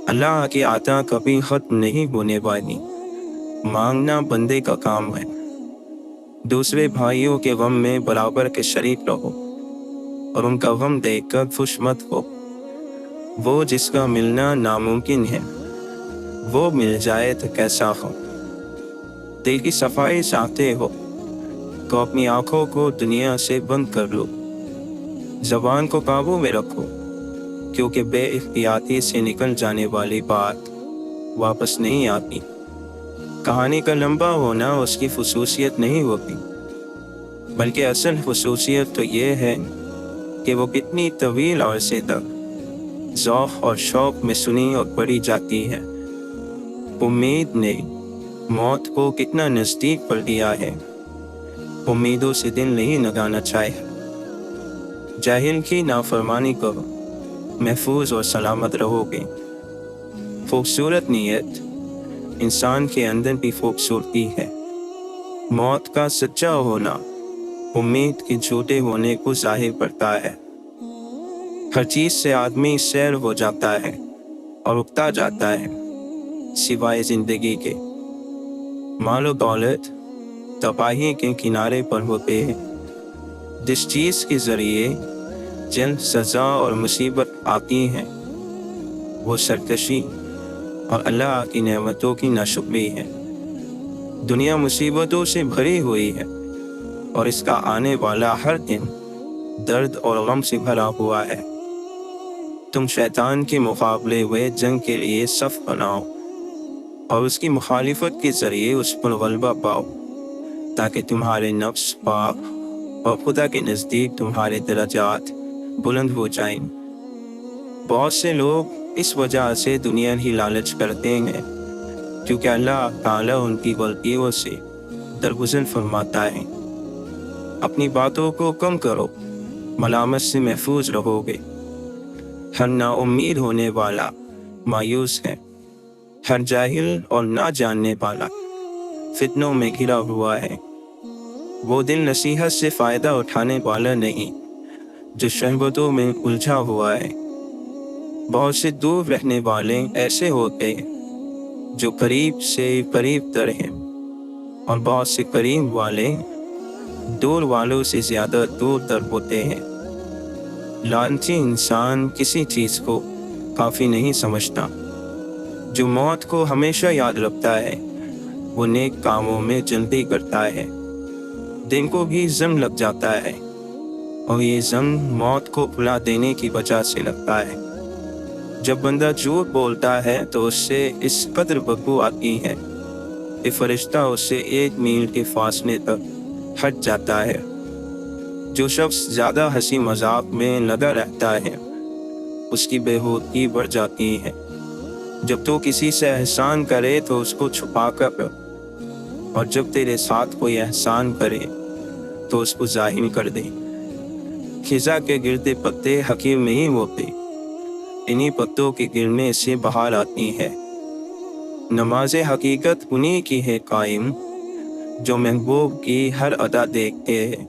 اللہ کی عطا کبھی ختم نہیں ہونے والی، مانگنا بندے کا کام ہے۔ دوسرے بھائیوں کے غم میں برابر کے شریک رہو اور ان کا غم دیکھ کر خوش مت ہو۔ وہ جس کا ملنا ناممکن ہے وہ مل جائے تو کیسا ہو۔ دل کی صفائی چاہتے ہو تو اپنی آنکھوں کو دنیا سے بند کر لو، زبان کو قابو میں رکھو، کیونکہ بے احتیاطی سے نکل جانے والی بات واپس نہیں آتی۔ کہانی کا لمبا ہونا اس کی خصوصیت نہیں ہوتی، بلکہ اصل خصوصیت تو یہ ہے کہ وہ کتنی طویل عرصے تک ذوق اور شوق میں سنی اور پڑھی جاتی ہے۔ امید نے موت کو کتنا نزدیک کر دیا ہے، امیدوں سے دل نہیں لگانا چاہیے۔ جاہل کی نافرمانی کرو، محفوظ اور سلامت رہو گے۔ خوبصورت نیت انسان کے اندر بھی خوبصورتی ہے۔ موت کا سچا ہونا امید کے جھوٹے ہونے کو ظاہر کرتا ہے۔ ہر چیز سے آدمی سیر ہو جاتا ہے اور اکتا جاتا ہے سوائے زندگی کے۔ مال و دولت تباہی کے کنارے پر ہوتے ہیں۔ جس چیز کے ذریعے جلد سزا اور مصیبت آتی ہے وہ سرکشی اور اللہ کی نعمتوں کی ناشکری ہے۔ دنیا مصیبتوں سے بھری ہوئی ہے اور اس کا آنے والا ہر دن درد اور غم سے بھرا ہوا ہے۔ تم شیطان کے مقابلے ہوئے جنگ کے لیے صف بناؤ اور اس کی مخالفت کے ذریعے اس پر غلبہ پاؤ، تاکہ تمہارے نفس پاک اور خدا کے نزدیک تمہارے درجات بلند ہو جائیں۔ بہت سے لوگ اس وجہ سے دنیا ہی لالچ کرتے ہیں کیونکہ اللہ تعالیٰ ان کی غلطیوں سے درگزر فرماتا ہے۔ اپنی باتوں کو کم کرو، ملامت سے محفوظ رہو گے۔ ہر نا امید ہونے والا مایوس ہے، ہر جاہل اور نہ جاننے والا فتنوں میں گھرا ہوا ہے۔ وہ دل نصیحت سے فائدہ اٹھانے والا نہیں جو شہوتوں میں الجھا ہوا ہے۔ بہت سے دور رہنے والے ایسے ہوتے ہیں جو قریب سے قریب تر ہیں، اور بہت سے قریب والے دور والوں سے زیادہ دور تر ہوتے ہیں۔ لالچی انسان کسی چیز کو کافی نہیں سمجھتا۔ جو موت کو ہمیشہ یاد رکھتا ہے وہ نیک کاموں میں جلدی کرتا ہے۔ دن کو بھی زم لگ جاتا ہے اور یہ زم موت کو بھلا دینے کی وجہ سے لگتا ہے۔ جب بندہ جھوٹ بولتا ہے تو اس سے اس قدر بدبو آتی ہے کہ فرشتہ اس سے 1 میل کے فاصلے تک ہٹ جاتا ہے۔ جو شخص زیادہ ہنسی مذاق میں لگا رہتا ہے اس کی بےہودگی بڑھ جاتی ہے۔ جب تو کسی سے احسان کرے تو اس کو چھپا کر، اور جب تیرے ساتھ کوئی احسان کرے تو اس کو ظاہر کر دے۔ خزاں کے گرتے پتے حقیر نہیں ہوتے، انہی پتوں کے گرنے سے بہار آتی ہے۔ نماز حقیقت انہی کی ہے قائم جو محبوب کی ہر ادا دیکھتے ہیں۔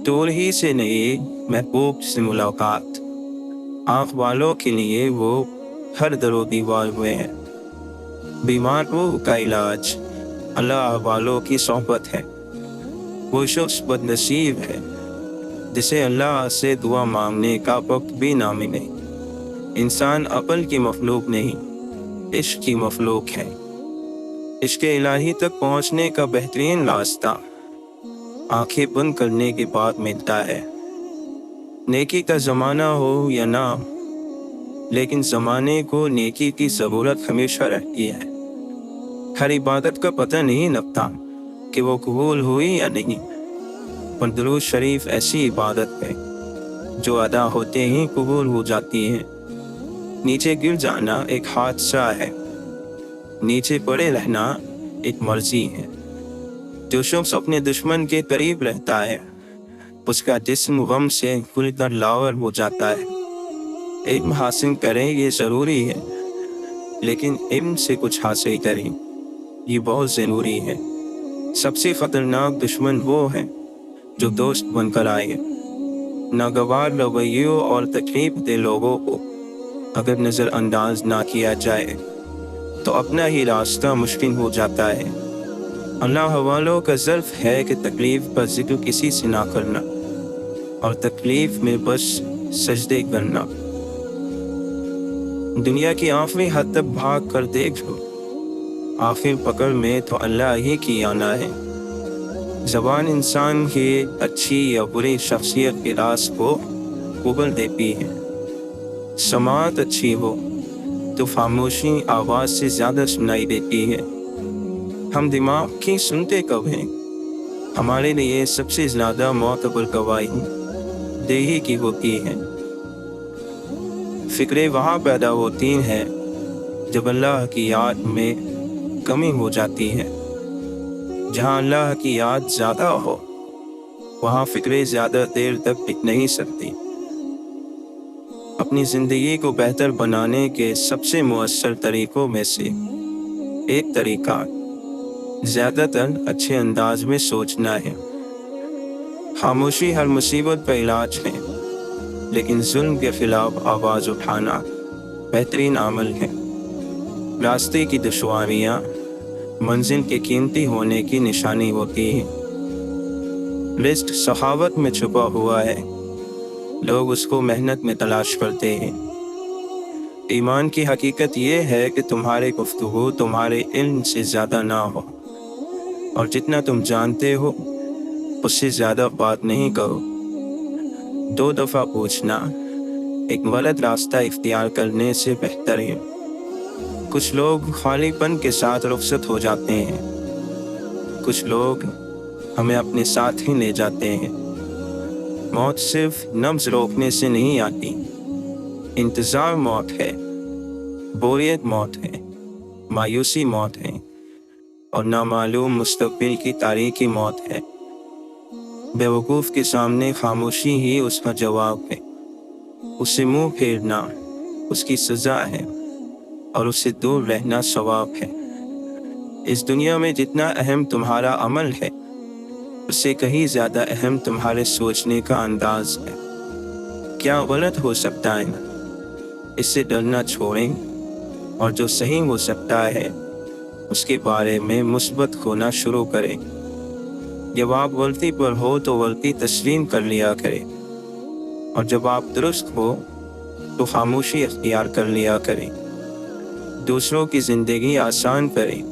دور ہی سے نہیں محبوب سے ملاقات، آنکھ والوں کے لیے وہ ہر در و دیوار ہوئے ہیں۔ بیمار روح کا علاج اللہ والوں کی صحبت ہے۔ وہ شخص بد نصیب ہے جسے اللہ سے دعا مانگنے کا وقت بھی نہ ملے۔ انسان عقل کی مخلوق نہیں، عشق کی مخلوق ہے۔ عشق الہی تک پہنچنے کا بہترین راستہ آنکھیں بند کرنے کے بعد ملتا ہے۔ نیکی کا زمانہ ہو یا نہ، لیکن زمانے کو نیکی کی ضرورت ہمیشہ رہتی ہے۔ ہر عبادت کا پتہ نہیں لگتا کہ وہ قبول ہوئی یا نہیں، پر درود شریف ایسی عبادت ہے جو ادا ہوتے ہی قبول ہو جاتی ہے۔ نیچے گر جانا ایک حادثہ ہے، نیچے پڑے رہنا ایک مرضی ہے۔ جو شخص اپنے دشمن کے قریب رہتا ہے اس کا جسم غم سے کھل کر لاور ہو جاتا ہے۔ علم حاصل کریں یہ ضروری ہے، لیکن علم سے کچھ حاصل کریں یہ بہت ضروری ہے۔ سب سے خطرناک دشمن وہ ہے جو دوست بن کر آئے۔ ناگوار رویوں اور تکلیف دہ لوگوں کو اگر نظر انداز نہ کیا جائے تو اپنا ہی راستہ مشکل ہو جاتا ہے۔ اللہ حوالوں کا ظرف ہے کہ تکلیف پر ذکر کسی سے نہ کرنا اور تکلیف میں بس سجدے کرنا۔ دنیا کی آخری حد تک بھاگ کر دیکھ لو، آخر پکڑ میں تو اللہ ہی کی آنا ہے۔ زبان انسان کی اچھی یا بری شخصیت کے راز کو ابل دیتی ہے۔ سماعت اچھی ہو تو خاموشی آواز سے زیادہ سنائی دیتی ہے۔ ہم دماغ کی سنتے کب ہیں؟ ہمارے لیے سب سے زیادہ معتبر گواہی دیہی کی ہوتی ہے۔ فکریں وہاں پیدا ہوتی ہیں جب اللہ کی یاد میں کمی ہو جاتی ہے۔ جہاں اللہ کی یاد زیادہ ہو وہاں فکریں زیادہ دیر تک ٹک نہیں سکتی۔ اپنی زندگی کو بہتر بنانے کے سب سے مؤثر طریقوں میں سے ایک طریقہ زیادہ تر اچھے انداز میں سوچنا ہے۔ خاموشی ہر مصیبت کا علاج ہے، لیکن ظلم کے خلاف آواز اٹھانا بہترین عمل ہے۔ راستے کی دشواریاں منزل کے قیمتی ہونے کی نشانی ہوتی ہیں۔ رزق سخاوت میں چھپا ہوا ہے، لوگ اس کو محنت میں تلاش کرتے ہیں۔ ایمان کی حقیقت یہ ہے کہ تمہارے گفتگو تمہارے علم سے زیادہ نہ ہو، اور جتنا تم جانتے ہو اس سے زیادہ بات نہیں کرو۔ 2 دفعہ پوچھنا ایک غلط راستہ اختیار کرنے سے بہتر ہے۔ کچھ لوگ خالی پن کے ساتھ رخصت ہو جاتے ہیں، کچھ لوگ ہمیں اپنے ساتھ ہی لے جاتے ہیں۔ موت صرف نبض روکنے سے نہیں آتی، انتظار موت ہے، بوریت موت ہے، مایوسی موت ہے، اور نامعلوم مستقبل کی تاریکی موت ہے۔ بیوقوف کے سامنے خاموشی ہی اس کا جواب ہے۔ اس سے منہ پھیرنا اس کی سزا ہے، اور اس سے دور رہنا ثواب ہے۔ اس دنیا میں جتنا اہم تمہارا عمل ہے اس سے کہیں زیادہ اہم تمہارے سوچنے کا انداز ہے۔ کیا غلط ہو سکتا ہے اس سے ڈرنا چھوڑیں، اور جو صحیح ہو سکتا ہے اس کے بارے میں مثبت ہونا شروع کریں۔ جب آپ غلطی پر ہو تو غلطی تسلیم کر لیا کریں، اور جب آپ درست ہو تو خاموشی اختیار کر لیا کریں۔ دوسروں کی زندگی آسان کریں،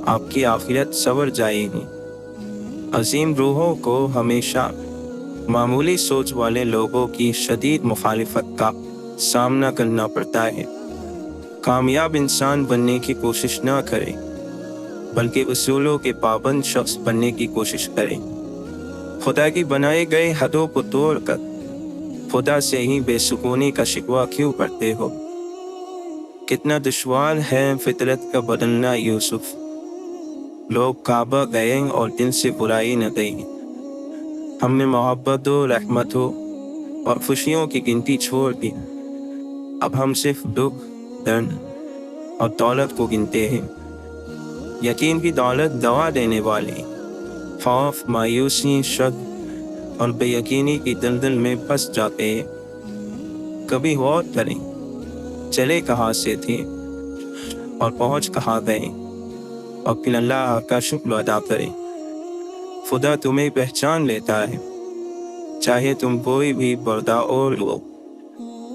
آپ کی آخرت سنور جائے گی۔ عظیم روحوں کو ہمیشہ معمولی سوچ والے لوگوں کی شدید مخالفت کا سامنا کرنا پڑتا ہے۔ کامیاب انسان بننے کی کوشش نہ کریں، بلکہ اصولوں کے پابند شخص بننے کی کوشش کریں۔ خدا کی بنائے گئے حدوں کو توڑ کر خدا سے ہی بے سکونی کا شکوہ کیوں کرتے ہو؟ کتنا دشوار ہے فطرت کا بدلنا یوسف۔ لوگ کعبہ گئے اور دل سے برائی نہ گئی۔ ہم نے محبت و رحمت و اور خوشیوں کی گنتی چھوڑ دی۔ اب ہم صرف دکھ، درد اور دولت کو گنتے ہیں۔ یقین کی دولت دوا دینے والی خوف، مایوسی، شک اور بے یقینی کی دلدل میں پھنس جاتے ہیں۔ کبھی غور کریں، چلے کہاں سے تھے اور پہنچ کہاں گئے، اور پھر اللہ کا شکر ادا کریں۔ خدا تمہیں پہچان لیتا ہے، چاہے تم کوئی بھی پردہ اوڑھ لو۔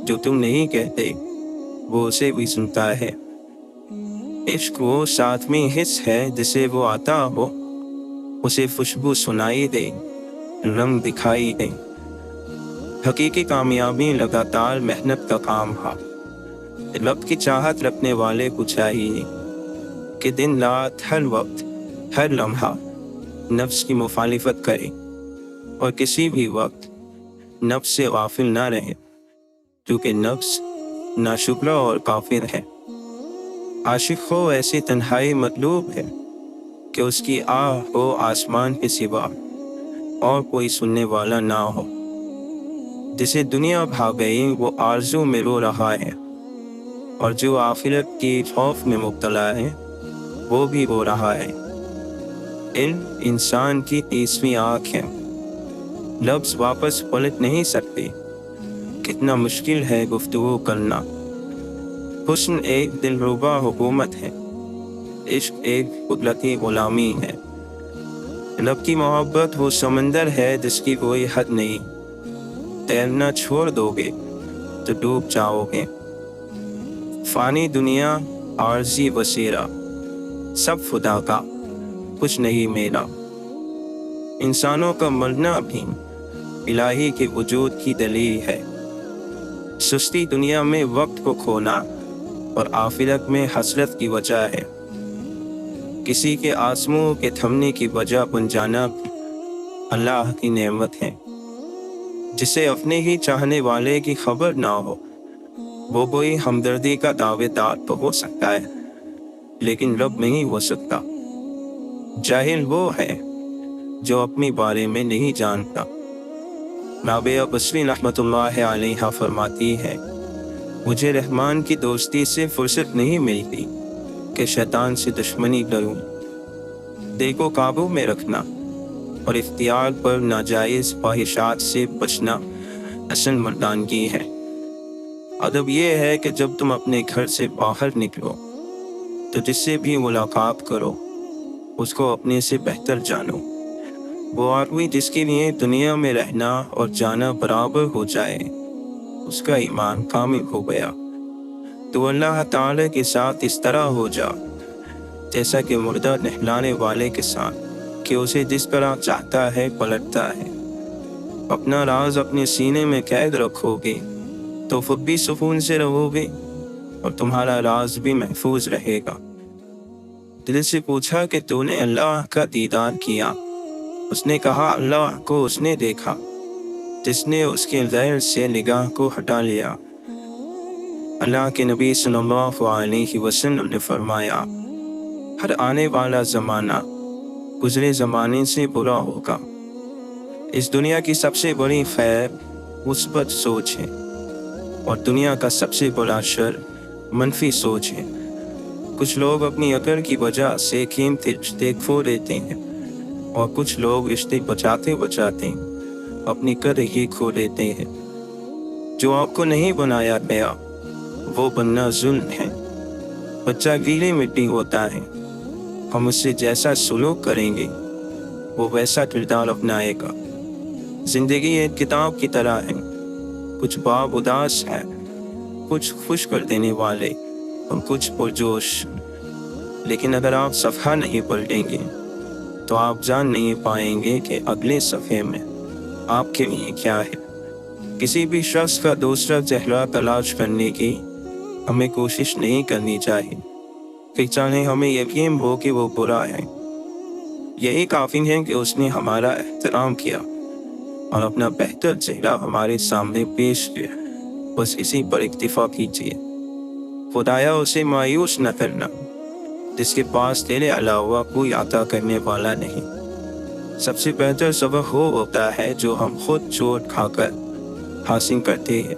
جو تم نہیں کہتے وہ اسے بھی سنتا ہے۔ عشق وہ ساتویں حص ہے جسے وہ عطا ہو، اسے خوشبو سنائی دے، رنگ دکھائی دے۔ حقیقی کامیابی لگاتار محنت کا کام ہے۔ رب کی چاہت رکھنے والے کو چاہیے کہ دن رات ہر وقت ہر لمحہ نفس کی مخالفت کرے، اور کسی بھی وقت نفس سے غافل نہ رہے، کیونکہ نفس ناشکرہ اور کافر ہے۔ عاشق کو ایسی تنہائی مطلوب ہے کہ اس کی آہ ہو آسمان کے سوا اور کوئی سننے والا نہ ہو۔ جسے دنیا بھا گئی وہ آرزو میں رو رہا ہے، اور جو آخرت کی خوف میں مبتلا ہے وہ بھی رو رہا ہے۔ علم انسان کی 30ویں آنکھ ہے، لفظ واپس پلٹ نہیں سکتے۔ کتنا مشکل ہے گفتگو کرنا हुस्न एक दिलरुबा हुकूमत है, इश्क एक कुदरती गुलामी है। रब की मोहब्बत वो समंदर है जिसकी कोई हद नहीं, तैरना छोड़ दोगे तो डूब जाओगे। फानी दुनिया आरजी बसेरा, सब खुदा का कुछ नहीं मेरा। इंसानों का मरना भी इलाही के वजूद की दलील है। सुस्ती दुनिया में वक्त को खोना और आखिरत में हसरत की वजह है। किसी के आंसुओं के थमने की वजह बन जाना अल्लाह की नेमत है। जिसे अपने ही चाहने वाले की खबर ना हो, वो कोई हमदर्दी का दावेदार तो हो सकता है, लेकिन रब नहीं हो सकता। जाहिल वो है जो अपने बारे में नहीं जानता। राबिया बसरी रहमतुल्लाह अलैहा फरमाती है, मुझे रहमान की दोस्ती से फुर्सत नहीं मिलती कि शैतान से दुश्मनी करूं। दिल को काबू में रखना और इख्तियार पर नाजायज ख्वाहिशात से बचना असल मर्दानगी है। अदब ये है कि जब तुम अपने घर से बाहर निकलो तो जिससे भी मुलाकात करो उसको अपने से बेहतर जानो। वो आदमी जिसके लिए दुनिया में रहना और जाना बराबर हो जाए, उसका ईमान कामिल हो गया। तो अल्लाह ताला के साथ इस तरह हो जा जैसा कि मुर्दा नहलाने वाले के साथ, कि उसे जिस तरह चाहता है पलटता है। अपना राज अपने सीने में कैद रखोगे तो खुद भी सुकून से रहोगे और तुम्हारा राज भी महफूज रहेगा। दिल से पूछा कि तूने अल्लाह का दीदार किया? उसने कहा, अल्लाह को उसने देखा जिसने उसके ज़हर से निगाह को हटा लिया। अल्लाह के नबी सल्लल्लाहु अलैहि वसल्लम ने फरमाया, हर आने वाला ज़माना गुज़रे ज़माने से बुरा होगा। इस दुनिया की सबसे बड़ी खैर मुस्बत सोच है और दुनिया का सबसे बड़ा शर मनफी सोच है। कुछ लोग अपनी अकल की वजह से कीमती रिश्ते खो देते हैं और कुछ लोग रिश्ते बचाते बचाते अपनी कदर ही खो देते हैं। जो आपको नहीं बनाया गया वो बनना जुल्म है। बच्चा गीली मिट्टी होता है, हम उससे जैसा सलूक करेंगे वो वैसा किरदार अपनाएगा। जिंदगी एक किताब की तरह है, कुछ बाब उदास है, कुछ खुश कर देने वाले और कुछ पुरजोश। लेकिन अगर आप सफ़हा नहीं पलटेंगे तो आप जान नहीं पाएंगे कि अगले सफ़े में आपके लिए क्या है। किसी भी शख्स का दूसरा चेहरा तलाश करने की हमें कोशिश नहीं करनी चाहिए कि चाहे हमें यकीन हो कि वो बुरा है। यही काफ़ी है कि उसने हमारा एहतराम किया और अपना बेहतर चेहरा हमारे सामने पेश किया। बस इसी पर इक्तिफा कीजिए। खुदाया उसे मायूस न करना जिसके पास तेरे अलावा कोई अता करने वाला नहीं। सबसे बेहतर सबक वो होता है जो हम खुद चोट खाकर हासिल करते हैं।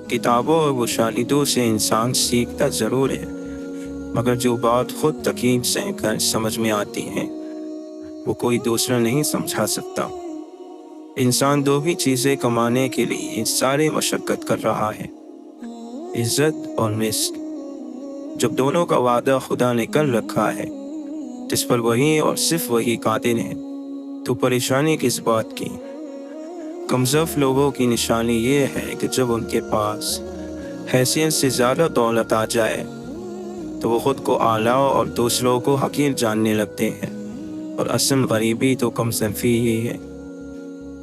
किताबों और मुशाहिदों से इंसान सीखता ज़रूर है, मगर जो बात खुद तकीब से कर समझ में आती है वो कोई दूसरा नहीं समझा सकता। इंसान दो ही चीज़ें कमाने के लिए सारे मशक्क़त कर रहा है, इज़्ज़त और रिस्क। जब दोनों का वादा खुदा ने कर रखा है जिस पर वही और सिर्फ वही कादिर है, तो परेशानी किस बात की। कमज़ोर लोगों की निशानी ये है कि जब उनके पास हैसियत से ज़्यादा दौलत आ जाए तो वो ख़ुद को आला और दूसरों को हकीर जानने लगते हैं। और असल गरीबी तो कमज़ोरी ही है।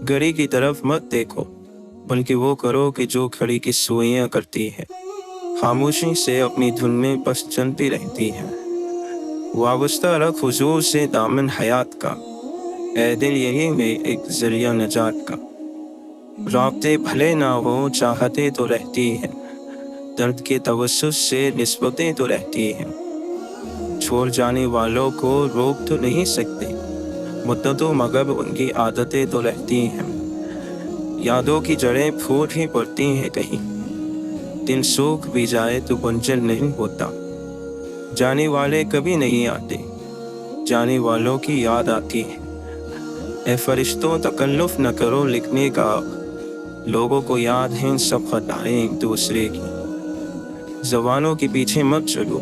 घड़ी की तरफ मत देखो, बल्कि वो करो कि जो घड़ी की सुइयाँ करती है, खामोशी से अपनी धुन में बस चलती रहती है। वाबस्ता रख हुजूर से दामन हयात का, ऐ दिल यही में एक ज़रिया नजात का। राब्ते भले ना हो चाहते तो रहती हैं, दर्द के तवस्सुस से निस्बतें तो रहती हैं। छोड़ जाने वालों को रोक तो नहीं सकते, मुद्दतों मगर उनकी आदतें तो रहती हैं। यादों की जड़ें फूट ही पड़ती हैं कहीं, दिल सूख भी जाए तो बंजर नहीं होता। जाने वाले कभी नहीं आते, जाने वालों की याद आती है। ए फरिश्तों तकल्लुफ़ न करो लिखने का, लोगों को याद हैं सब खताएं एक दूसरे की। जवानों के पीछे मत चलो,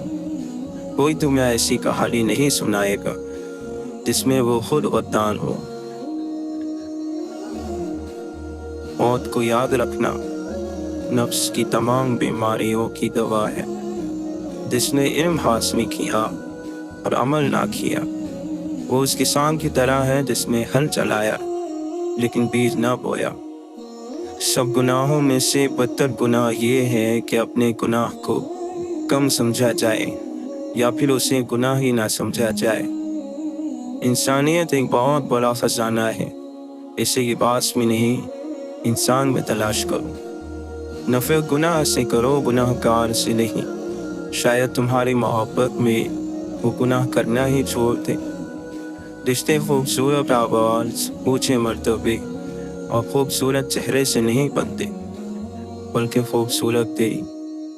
कोई तुम्हें ऐसी कहानी नहीं सुनाएगा जिसमें वो खुद गद्दार हो। मौत को याद रखना नफ्स की तमाम बीमारियों की दवा है। जिसने इल्म हासिल किया और अमल ना किया, वो उस किसान की तरह है जिसने हल चलाया लेकिन बीज ना बोया। सब गुनाहों में से बदतर गुनाह ये है कि अपने गुनाह को कम समझा जाए या फिर उसे गुनाह ही ना समझा जाए। इंसानियत एक बहुत बड़ा खजाना है, इसे लिबास में नहीं इंसान में तलाश करो। नफे गुनाह से करो, गुनाहगार से नहीं। शायद तुम्हारी मोहब्बत में वो गुनाह करना ही छोड़ दे। रिश्ते खूबसूरत आवाज़, ऊंचे मर्तबे और खूबसूरत चेहरे से नहीं बनते, बल्कि खूबसूरत दिल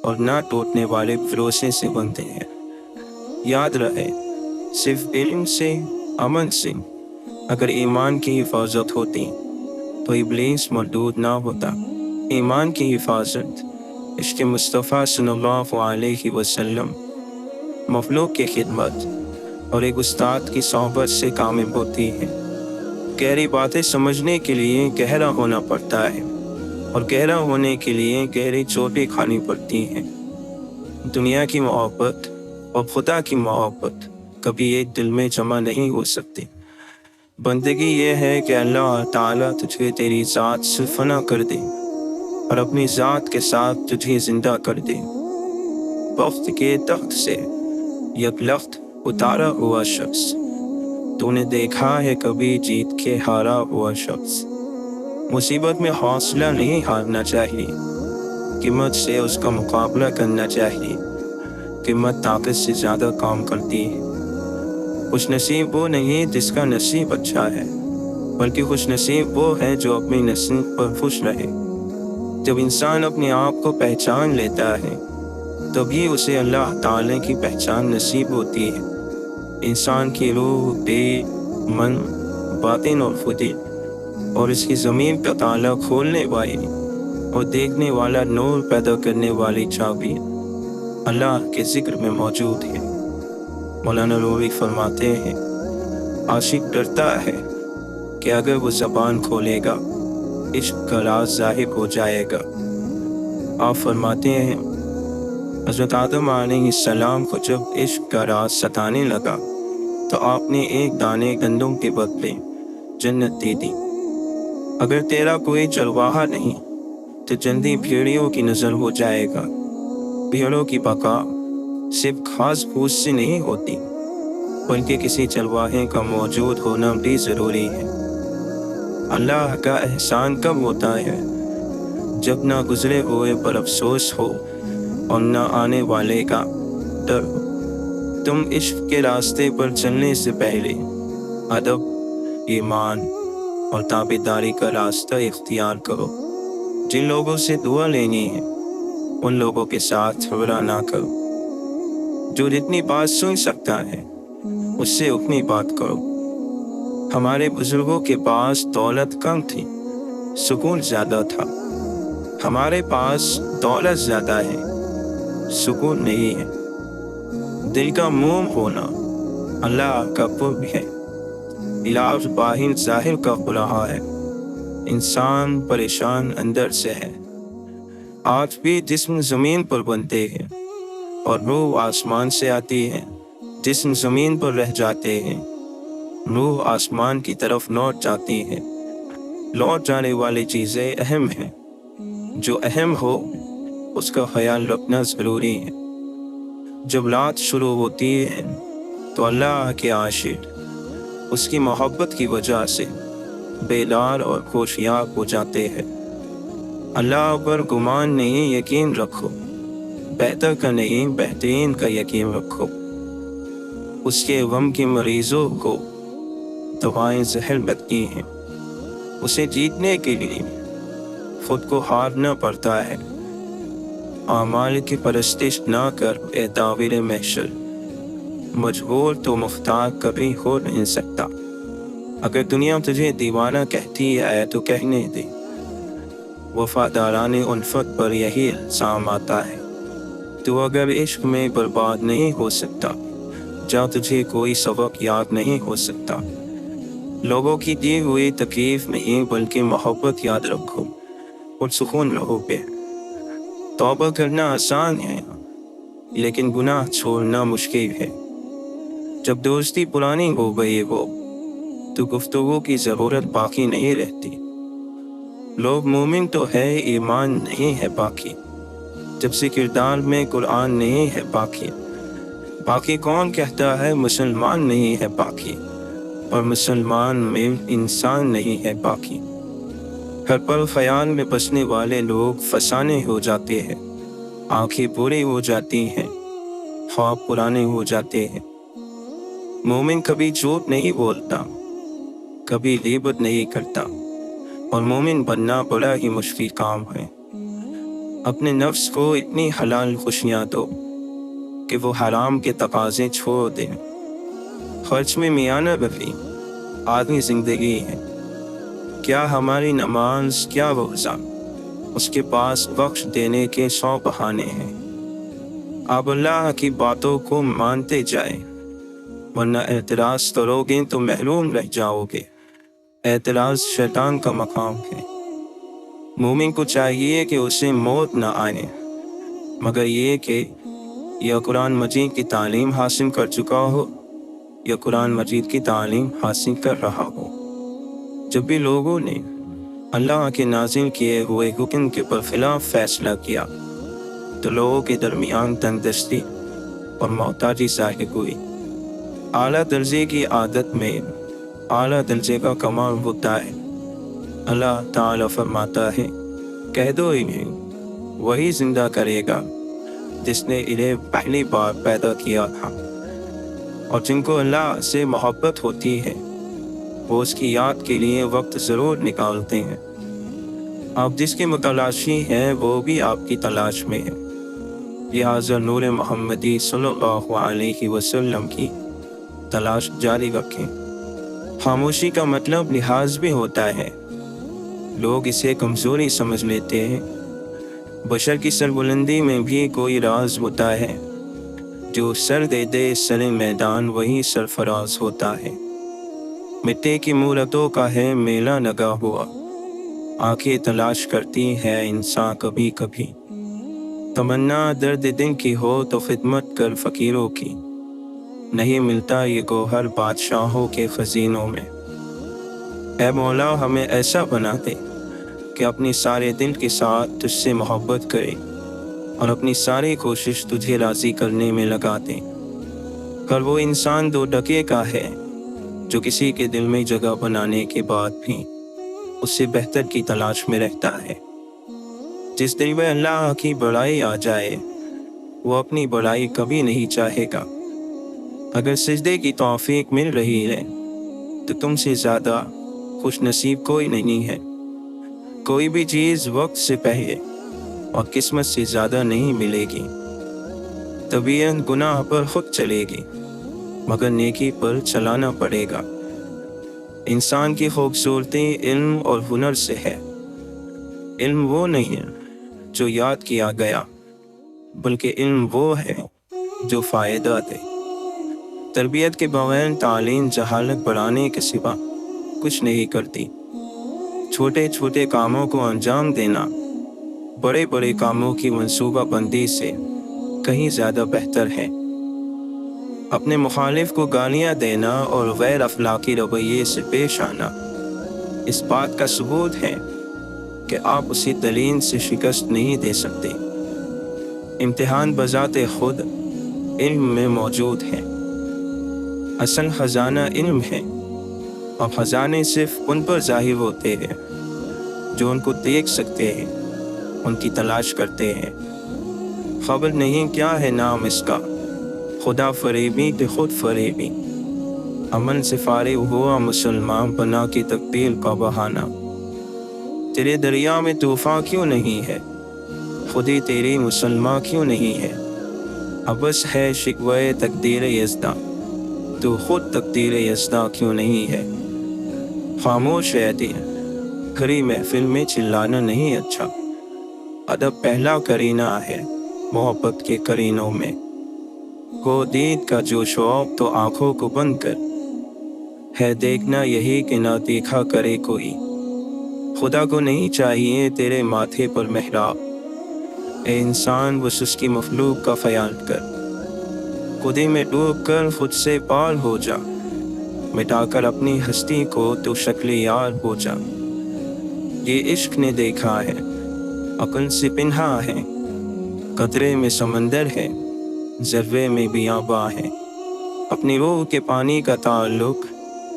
और ना टूटने वाले भरोसे से बनते हैं। याद रहे, सिर्फ इल्म से, अमल से अगर ईमान की हिफाजत होती तो इब्लीस मरदूद ना होता। ईमान की हिफाजत इश्क़ मुस्तफ़ा सल्लल्लाहु अलैहि वसल्लम, मखलूक की खिदमत और एक उस्ताद की सोहबत से कामिल होती है। गहरी बातें समझने के लिए गहरा होना पड़ता है और गहरा होने के लिए गहरी चोटें खानी पड़ती हैं। दुनिया की मोहब्बत और खुदा की मोहब्बत कभी एक दिल में जमा नहीं हो सकती। बंदगी ये है कि अल्लाह ताला तुझे तेरी ज़ात से फना कर दे और अपनी ज़ात के साथ तुझे जिंदा कर दे। वक्त के तख्त से यकलख्त उतारा हुआ शख्स, तूने देखा है कभी जीत के हारा हुआ शख्स। मुसीबत में हौसला नहीं हारना चाहिए, कीमत से उसका मुकाबला करना चाहिए। कीमत ताकत से ज़्यादा काम करती है। खुश नसीब वो नहीं जिसका नसीब अच्छा है, बल्कि खुश नसीब वो है जो अपने नसीब पर खुश रहे। जब इंसान अपने आप को पहचान लेता है तभी उसे अल्लाह ताला की पहचान नसीब होती है। इंसान की रूह, दिल, मन, बातिन और खुदी और इसकी ज़मीन का ताला खोलने वाली और देखने वाला नूर पैदा करने वाली चाबी अल्लाह के जिक्र में मौजूद है। मौलाना रूमी फरमाते हैं, आशिक डरता है कि अगर वो ज़बान खोलेगा इश्क का राज ज़ाहिर हो जाएगा। आप फरमाते हैं, हज़रत आदम अलैहिस्सलाम को जब इश्क का राज सताने लगा तो आपने एक दाने गंदम के बदले जन्नत दे दी। अगर तेरा कोई चरवाहा नहीं तो जल्दी भेड़ियों की नज़र हो जाएगा। भेड़ों की बका सिर्फ खास फूस से नहीं होती, बल्कि किसी चरवाहे का मौजूद होना भी ज़रूरी है। अल्लाह का एहसान कब होता है? जब ना गुजरे हुए पर अफसोस हो और ना आने वाले का डर हो। तुम इश्क के रास्ते पर चलने से पहले अदब, ईमान और ताबेदारी का रास्ता इख्तियार करो। जिन लोगों से दुआ लेनी है उन लोगों के साथ झगड़ा ना करो। जो जितनी बात सुन सकता है उससे उतनी बात करो। हमारे बुजुर्गों के पास दौलत कम थी, सुकून ज़्यादा था। हमारे पास दौलत ज़्यादा है, सुकून नहीं है। दिल का मोम होना अल्लाह का कुर्ब है। इलाज बाहिन ज़ाहिर का खुलाहा है। इंसान परेशान अंदर से है। आज भी जिस्म ज़मीन पर बनते हैं और रूह आसमान से आती है। जिस्म ज़मीन पर रह जाते हैं, रूह आसमान की तरफ लौट जाती है। लौट जाने वाली चीज़ें अहम हैं। जो अहम हो उसका ख्याल रखना ज़रूरी है। जब रात शुरू होती है तो अल्लाह के आशिक उसकी मोहब्बत की वजह से बेदार और होशियार हो जाते हैं। अल्लाह पर गुमान नहीं, यकीन रखो। बेहतर का नहीं, बेहतरीन का यकीन रखो। उसके गम के मरीजों को दवाएं जहर लगती हैं। उसे जीतने के लिए खुद को हारना पड़ता है। आमाल की परस्तिश ना कर ए तावीर महशर, मजबूर तो मुख्तार कभी हो नहीं सकता। अगर दुनिया तुझे दीवाना कहती है तो कहने दे। वफादाराने उल्फत पर यही इल्ज़ाम आता है। تو अगर इश्क में बर्बाद नहीं हो सकता, जा तुझे कोई सबक याद नहीं हो सकता। लोगों की दी हुई तकलीफ नहीं बल्कि मोहब्बत याद रखो और सुकून रहो पे। तौबा करना आसान है लेकिन गुनाह छोड़ना मुश्किल है। जब दोस्ती पुरानी हो गई हो तो गुफ्तगू की ज़रूरत बाकी नहीं रहती। लोग मोमिन तो है, ईमान नहीं है बाकी। जब से किरदार में कुरान नहीं है बाकी कौन कहता है मुसलमान नहीं है बाकी, और मुसलमान में इंसान नहीं है बाकी। हर पल ख्याल में बसने वाले लोग फसाने हो जाते हैं। आंखें बुरी हो जाती हैं, ख्वाब पुराने हो जाते हैं। मोमिन कभी झूठ नहीं बोलता, कभी गीबत नहीं करता, और मोमिन बनना बड़ा ही मुश्किल काम है। अपने नफ्स को इतनी हलाल खुशियाँ दो कि वो हराम के तकाज़े छोड़ दे। खर्च में मियाना रफ़ी आदमी ज़िंदगी है। क्या हमारी नमाज, क्या रोज़ा, उसके पास बख्श देने के 100 बहाने हैं। आप अल्लाह की बातों को मानते जाए, वरना एतराज़ करोगे तो महरूम रह जाओगे। एतराज़ शैतान का मकाम है। मोमिन को चाहिए कि उसे मौत न आए, मगर ये कि यह कुरान मजीद की तालीम हासिल कर चुका हो या कुरान मजीद की तालीम हासिल कर रहा हो। जब भी लोगों ने अल्लाह के नाज़िल किए हुए हुक्म के बरखिलाफ फैसला किया तो लोगों के दरमियान तंगदस्ती और मोहताजी ज़ाहिर हुई। आला दर्जे की आदत में आला दर्जे का कमाल होता है। अल्लाह ताला फरमाता है, कह दो इन्हें वही जिंदा करेगा जिसने इन्हें पहली बार पैदा किया था। और जिनको अल्लाह से मोहब्बत होती है वो उसकी याद के लिए वक्त ज़रूर निकालते हैं। आप जिसकी मुतलाशी हैं वो भी आपकी तलाश में है। लिहाजा नूर मोहम्मदी सल्लल्लाहु अलैहि वसल्लम की तलाश जारी रखें। खामोशी का मतलब लिहाज भी होता है। लोग इसे कमज़ोरी समझ लेते हैं। बशर की सरबुलंदी में भी कोई राज होता है। जो सर दे दे सरे मैदान वही सरफराज होता है। मिट्टी की मूरतों का है मेला लगा हुआ, आंखें तलाश करती है इंसान कभी कभी। तमन्ना दर्द दिन की हो तो खिदमत कर फ़कीरों की, नहीं मिलता ये गौहर बादशाहों के खजीनों में। ऐ मौला हमें ऐसा बना दे कि अपनी सारे दिल के साथ तुझसे मोहब्बत करें और अपनी सारी कोशिश तुझे राज़ी करने में लगा दें। पर वो इंसान 2 टके का है जो किसी के दिल में जगह बनाने के बाद भी उससे बेहतर की तलाश में रहता है। जिस दिल में अल्लाह की बड़ाई आ जाए वो अपनी बड़ाई कभी नहीं चाहेगा। अगर सिजदे की तौफीक मिल रही है तो तुमसे ज़्यादा खुश नसीब कोई नहीं है। कोई भी चीज़ वक्त से पहले और किस्मत से ज़्यादा नहीं मिलेगी। तबीयत गुनाह पर खुद चलेगी मगर नेकी पर चलाना पड़ेगा। इंसान की खूबसूरती इल्म और हुनर से है। इल्म वो नहीं है जो याद किया गया, बल्कि इल्म वो है जो फ़ायदा दे। तरबियत के बगैर तालीम जहालत बढ़ाने के सिवा कुछ नहीं करती। छोटे छोटे कामों को अंजाम देना बड़े बड़े कामों की मंसूबाबंदी से कहीं ज़्यादा बेहतर है। अपने मुखालिफ को गालियाँ देना और गैर अखलाकी रवैये से पेश आना इस बात का सबूत है कि आप उसी दलील से शिकस्त नहीं दे सकते। इम्तिहान बजाते खुद इल्म में मौजूद है। असल खजाना इल्म है और खजाने सिर्फ उन पर जाहिर होते हैं जो उनको देख सकते हैं, उनकी तलाश करते हैं। खबर नहीं क्या है नाम इसका, खुदा फरेबी ते खुद फरेबी। अमन से फारिग हुआ मुसलमान बना की तकदीर का बहाना। तेरे दरिया में तूफ़ान क्यों नहीं है, खुदी तेरी मुसलमान क्यों नहीं है। अबस है शिकवे तकदीर यज़दा, तो खुद तकदीर यज़दा क्यों नहीं है। खामोश रहती है खरी महफिल में चिल्लाना नहीं अच्छा, अदब पहला करीना है। मोहब्बत के करीनों में। वो दीद का जो शौक तो आंखों को बंद कर है देखना यही कि ना देखा करे कोई। खुदा को नहीं चाहिए तेरे माथे पर मेहराब, ए इंसान वो उसकी मखलूक का ख्याल कर। खुदी में डूब कर खुद से पार हो जा, मिटाकर अपनी हस्ती को तो शक्ल यार हो जा। ये इश्क ने देखा है, अक्ल से पिन्हा है, कतरे में समंदर है, ज़र्रे में बियाबा है। अपनी रूह के पानी का ताल्लुक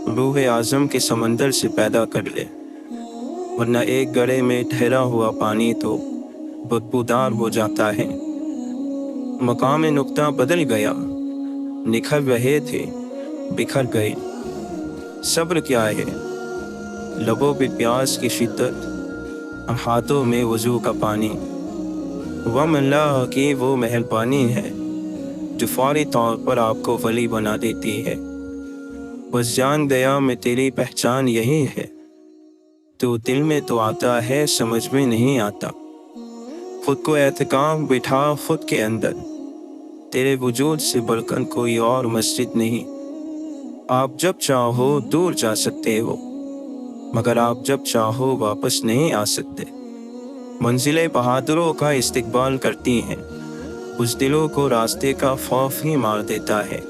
रूह आज़म के समंदर से पैदा कर ले, वरना एक गड्ढे में ठहरा हुआ पानी तो बदबूदार हो जाता है। मकाम नुक्ता बदल गया, निखर रहे थे बिखर गए। सब्र क्या है, लबों पे प्यास की शिद्दत और हाथों में वजू का पानी। वम अल्लाह की वो मेहरबानी है जो फौरी तौर पर आपको वली बना देती है। बस जान गया मैं तेरी पहचान यही है, तो दिल में तो आता है समझ में नहीं आता। खुद को एहतिकाम बिठा खुद के अंदर, तेरे वजूद से बढ़कर कोई और मस्जिद नहीं। आप जब चाहो दूर जा सकते हो, मगर आप जब चाहो वापस नहीं आ सकते। मंजिलें बहादुरों का इस्तकबाल करती हैं, उस दिलों को रास्ते का खौफ ही मार देता है।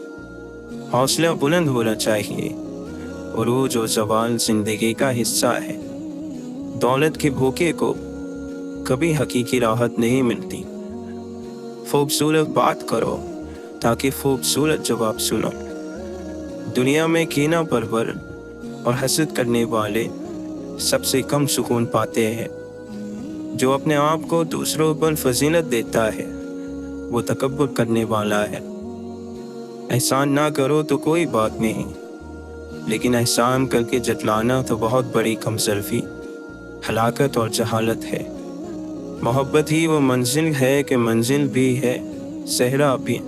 हौसला बुलंद होना चाहिए, उरूज और ज़वाल जिंदगी का हिस्सा है। दौलत के भूखे को कभी हकीकी राहत नहीं मिलती। खूबसूरत बात करो ताकि खूबसूरत जवाब सुनो। दुनिया में कीना परवर और हसद करने वाले सबसे कम सुकून पाते हैं। जो अपने आप को दूसरों पर फजीलत देता है वो तकब्बुर करने वाला है। एहसान ना करो तो कोई बात नहीं, लेकिन एहसान करके जतलाना तो बहुत बड़ी कमजोरी, हलाकत और जहालत है। मोहब्बत ही वो मंजिल है कि मंजिल भी है, सहरा भी,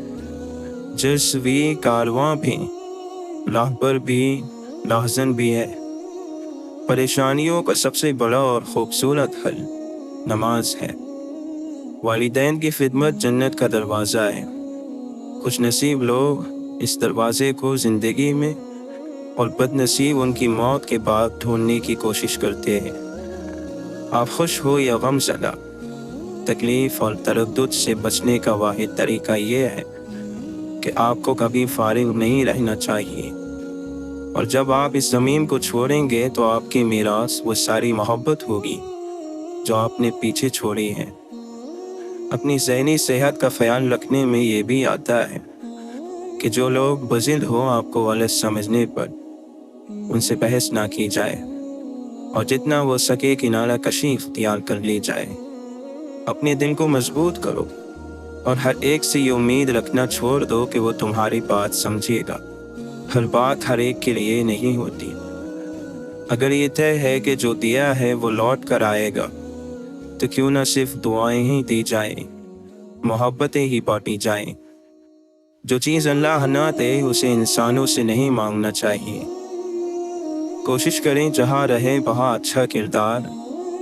जज्ब भी, कारवां भी, राहबर भी, लाहज़न भी है। परेशानियों का सबसे बड़ा और खूबसूरत हल नमाज है। वालिदैन की खिदमत जन्नत का दरवाज़ा है। कुछ नसीब लोग इस दरवाज़े को ज़िंदगी में और बदनसीब उनकी मौत के बाद ढूंढने की कोशिश करते हैं। आप खुश हो या गमज़दा, तकलीफ़ और तरद्दुद से बचने का वाहिद तरीका ये है कि आपको कभी फारिग नहीं रहना चाहिए। और जब आप इस ज़मीन को छोड़ेंगे तो आपकी मीरास वो सारी मोहब्बत होगी जो आपने पीछे छोड़ी है। अपनी ज़हनी सेहत का ख्याल रखने में ये भी आता है कि जो लोग बज़िद हो आपको गलत समझने पर उनसे बहस ना की जाए, और जितना वो सके किनारा कशी इख्तियार कर ली जाए। अपने दिल को मजबूत करो और हर एक से ये उम्मीद रखना छोड़ दो कि वो तुम्हारी बात समझेगा। हर बात हर एक के लिए नहीं होती। अगर ये तय है कि जो दिया है वो लौट कर आएगा, तो क्यों ना सिर्फ दुआएं ही दी जाएं, मोहब्बतें ही बांटी जाएं। जो चीज़ अल्लाह ना दे उसे इंसानों से नहीं मांगना चाहिए। कोशिश करें जहाँ रहे वहाँ अच्छा किरदार,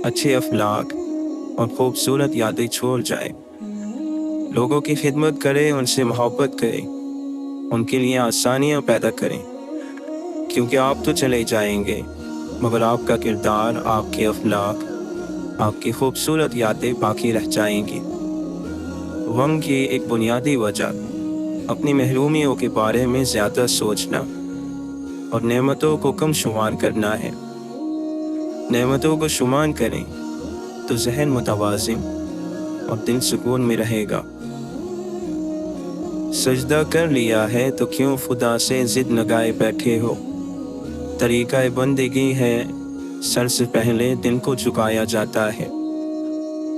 अच्छे अखलाक और खूबसूरत यादें छोड़ जाए। लोगों की खिदमत करें, उनसे मोहब्बत करें, उनके लिए आसानियाँ पैदा करें, क्योंकि आप तो चले जाएंगे मगर आपका किरदार, आपके अखलाक, आपकी खूबसूरत यादें बाकी रह जाएंगी। गम की एक बुनियादी वजह अपनी महरूमियों के बारे में ज़्यादा सोचना और नेमतों को कम शुमार करना है। नेमतों को शुमार करें तो ज़हन मुतवाज़िन और दिल सुकून में रहेगा। सजदा कर लिया है तो क्यों खुदा से ज़िद लगाए बैठे हो। तरीक़ा बंदगी है सर से पहले दिल को झुकाया जाता है।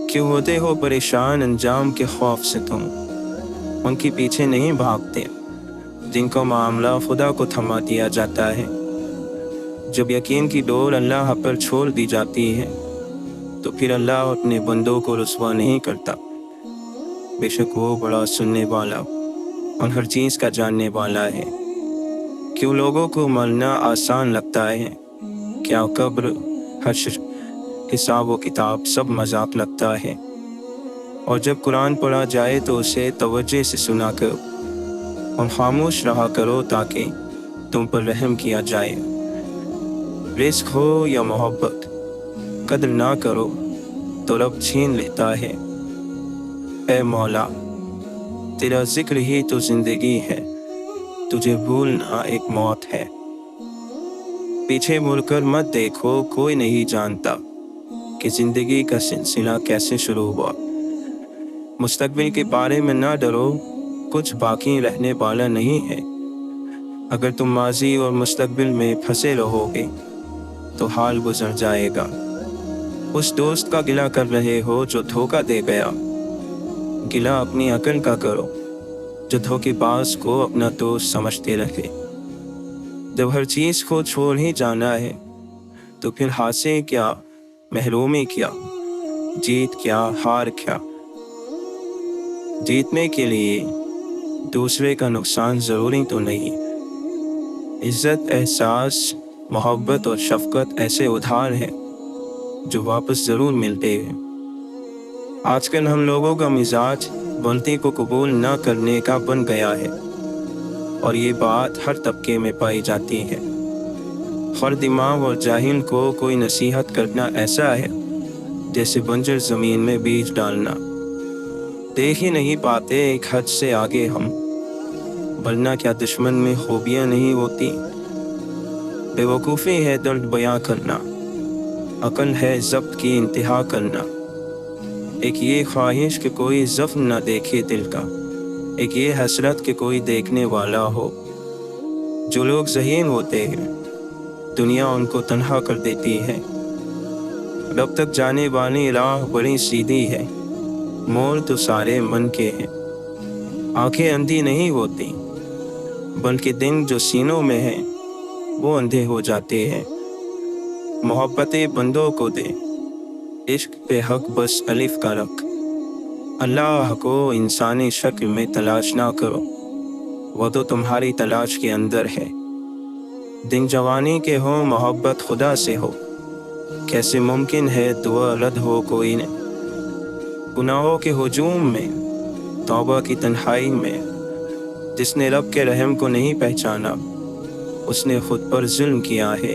क्यों होते हो परेशान अंजाम के खौफ से तुम, उनके पीछे नहीं भागते जिनका मामला खुदा को थमा दिया जाता है। जब यकीन की डोर अल्लाह पर छोड़ दी जाती है तो फिर अल्लाह अपने बंदों को रुस्वा नहीं करता। बेशक वो बड़ा सुनने वाला और हर चीज़ का जानने वाला है। क्यों लोगों को मरना आसान लगता है, क्या कब्र, हश्र, हिसाब व किताब सब मजाक लगता है। اور جب قرآن پڑھا جائے تو اسے توجہ سے سنا کرو اور خاموش رہا کرو تاکہ تم پر رحم کیا جائے۔ رزق ہو یا محبت، قدر نہ کرو تو رب چھین لیتا ہے۔ اے مولا، تیرا ذکر ہی تو زندگی ہے، تجھے بھولنا ایک موت ہے۔ پیچھے مڑ کر مت دیکھو، کوئی نہیں جانتا کہ زندگی کا سلسلہ کیسے شروع ہوا۔ مستقبل کے بارے میں نہ ڈرو، کچھ باقی رہنے والا نہیں ہے۔ اگر تم ماضی اور مستقبل میں پھنسے رہو گے تو حال گزر جائے گا۔ اس دوست کا گلہ کر رہے ہو جو دھوکہ دے گیا، گلہ اپنی عقل کا کرو جو دھوکے باز کو اپنا دوست سمجھتے رہے۔ جب ہر چیز کو چھوڑ ہی جانا ہے تو پھر حاصل کیا، محرومی کیا، جیت کیا، ہار کیا؟ جیتنے کے لیے دوسرے کا نقصان ضروری تو نہیں۔ عزت، احساس، محبت اور شفقت ایسے ادھار ہیں جو واپس ضرور ملتے ہیں۔ آج کل ہم لوگوں کا مزاج غلطی کو قبول نہ کرنے کا بن گیا ہے، اور یہ بات ہر طبقے میں پائی جاتی ہے۔ خر دماغ اور جاہل کو کوئی نصیحت کرنا ایسا ہے جیسے بنجر زمین میں بیج ڈالنا۔ دیکھ ہی نہیں پاتے ایک حد سے آگے ہم، ورنہ کیا دشمن میں خوبیاں نہیں ہوتی؟ بے وقوفی ہے درد بیاں کرنا، عقل ہے ضبط کی انتہا کرنا۔ ایک یہ خواہش کہ کوئی زخم نہ دیکھے دل کا، ایک یہ حسرت کہ کوئی دیکھنے والا ہو۔ جو لوگ ذہین ہوتے ہیں دنیا ان کو تنہا کر دیتی ہے۔ رب تک جانے والی راہ بڑی سیدھی ہے، مول تو سارے من کے ہیں۔ آنکھیں اندھی نہیں ہوتی بلکہ دن جو سینوں میں ہیں وہ اندھے ہو جاتے ہیں۔ محبتیں بندوں کو دے، عشق پہ حق بس الف کا رکھ۔ اللہ کو انسانی شکل میں تلاش نہ کرو، وہ تو تمہاری تلاش کے اندر ہے۔ دن جوانی کے ہو محبت خدا سے ہو، کیسے ممکن ہے دعا رد ہو کوئی نے؟ گناہوں کے ہجوم میں، توبہ کی تنہائی میں، جس نے رب کے رحم کو نہیں پہچانا اس نے خود پر ظلم کیا ہے۔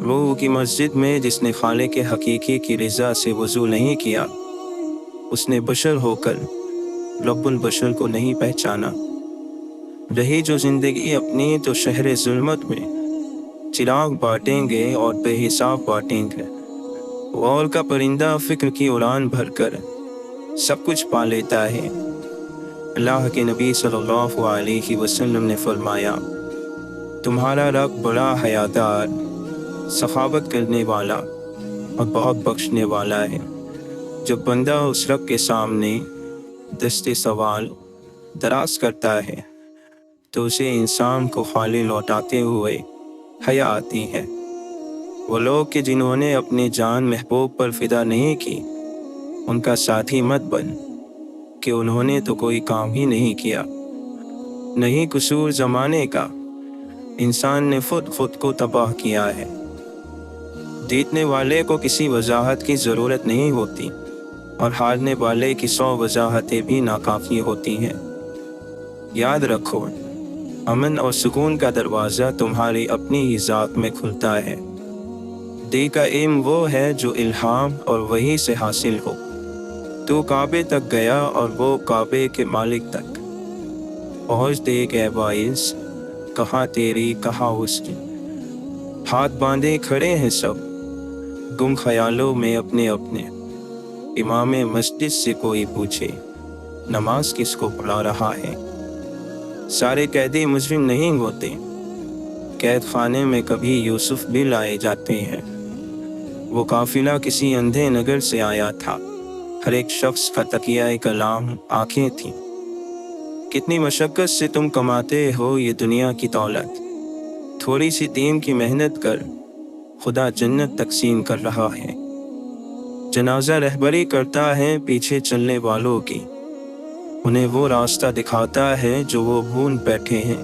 روح کی مسجد میں جس نے خالق کے حقیقی کی رضا سے وضو نہیں کیا، اس نے بشر ہو کر رب البشر کو نہیں پہچانا۔ رہی جو زندگی اپنی تو شہر ظلمت میں چراغ بانٹیں گے اور بے حساب بانٹیں گے۔ غور کا پرندہ فکر کی اڑان بھر کر سب کچھ پا لیتا ہے۔ اللہ کے نبی صلی اللہ علیہ وسلم نے فرمایا، تمہارا رب بڑا حیادار، سخاوت کرنے والا اور بہت بخشنے والا ہے۔ جب بندہ اس رب کے سامنے دست سوال دراز کرتا ہے تو اسے انسان کو خالی لوٹاتے ہوئے حیا آتی ہے۔ وہ لوگ کہ جنہوں نے اپنی جان محبوب پر فدا نہیں کی، ان کا ساتھی مت بن کہ انہوں نے تو کوئی کام ہی نہیں کیا۔ نہیں قصور زمانے کا، انسان نے خود کو تباہ کیا ہے۔ جیتنے والے کو کسی وضاحت کی ضرورت نہیں ہوتی، اور ہارنے والے کی 100 وضاحتیں بھی ناکافی ہوتی ہیں۔ یاد رکھو، امن اور سکون کا دروازہ تمہاری اپنی ہی ذات میں کھلتا ہے۔ دل کا علم وہ ہے جو الہام اور وحی سے حاصل ہو۔ تو کعبے تک گیا اور وہ کعبے کے مالک تک پہنچ دے گئے باعث، کہاں تیری کہاں اس کی۔ ہاتھ باندھے کھڑے ہیں سب گم خیالوں میں اپنے اپنے۔ امام مسجد سے کوئی پوچھے نماز کس کو پڑھا رہا ہے؟ سارے قیدی مجرم نہیں ہوتے، قید خانے میں کبھی یوسف بھی لائے جاتے ہیں۔ وہ قافلہ کسی اندھے نگر سے آیا تھا، ہر ایک شخص کا تکیہ کلام آنکھیں تھیں۔ کتنی مشقت سے تم کماتے ہو یہ دنیا کی دولت، تھوڑی سی دین کی محنت کر خدا جنت تقسیم کر رہا ہے۔ جنازہ رہبری کرتا ہے پیچھے چلنے والوں کی، انہیں وہ راستہ دکھاتا ہے جو وہ بھول بیٹھے ہیں۔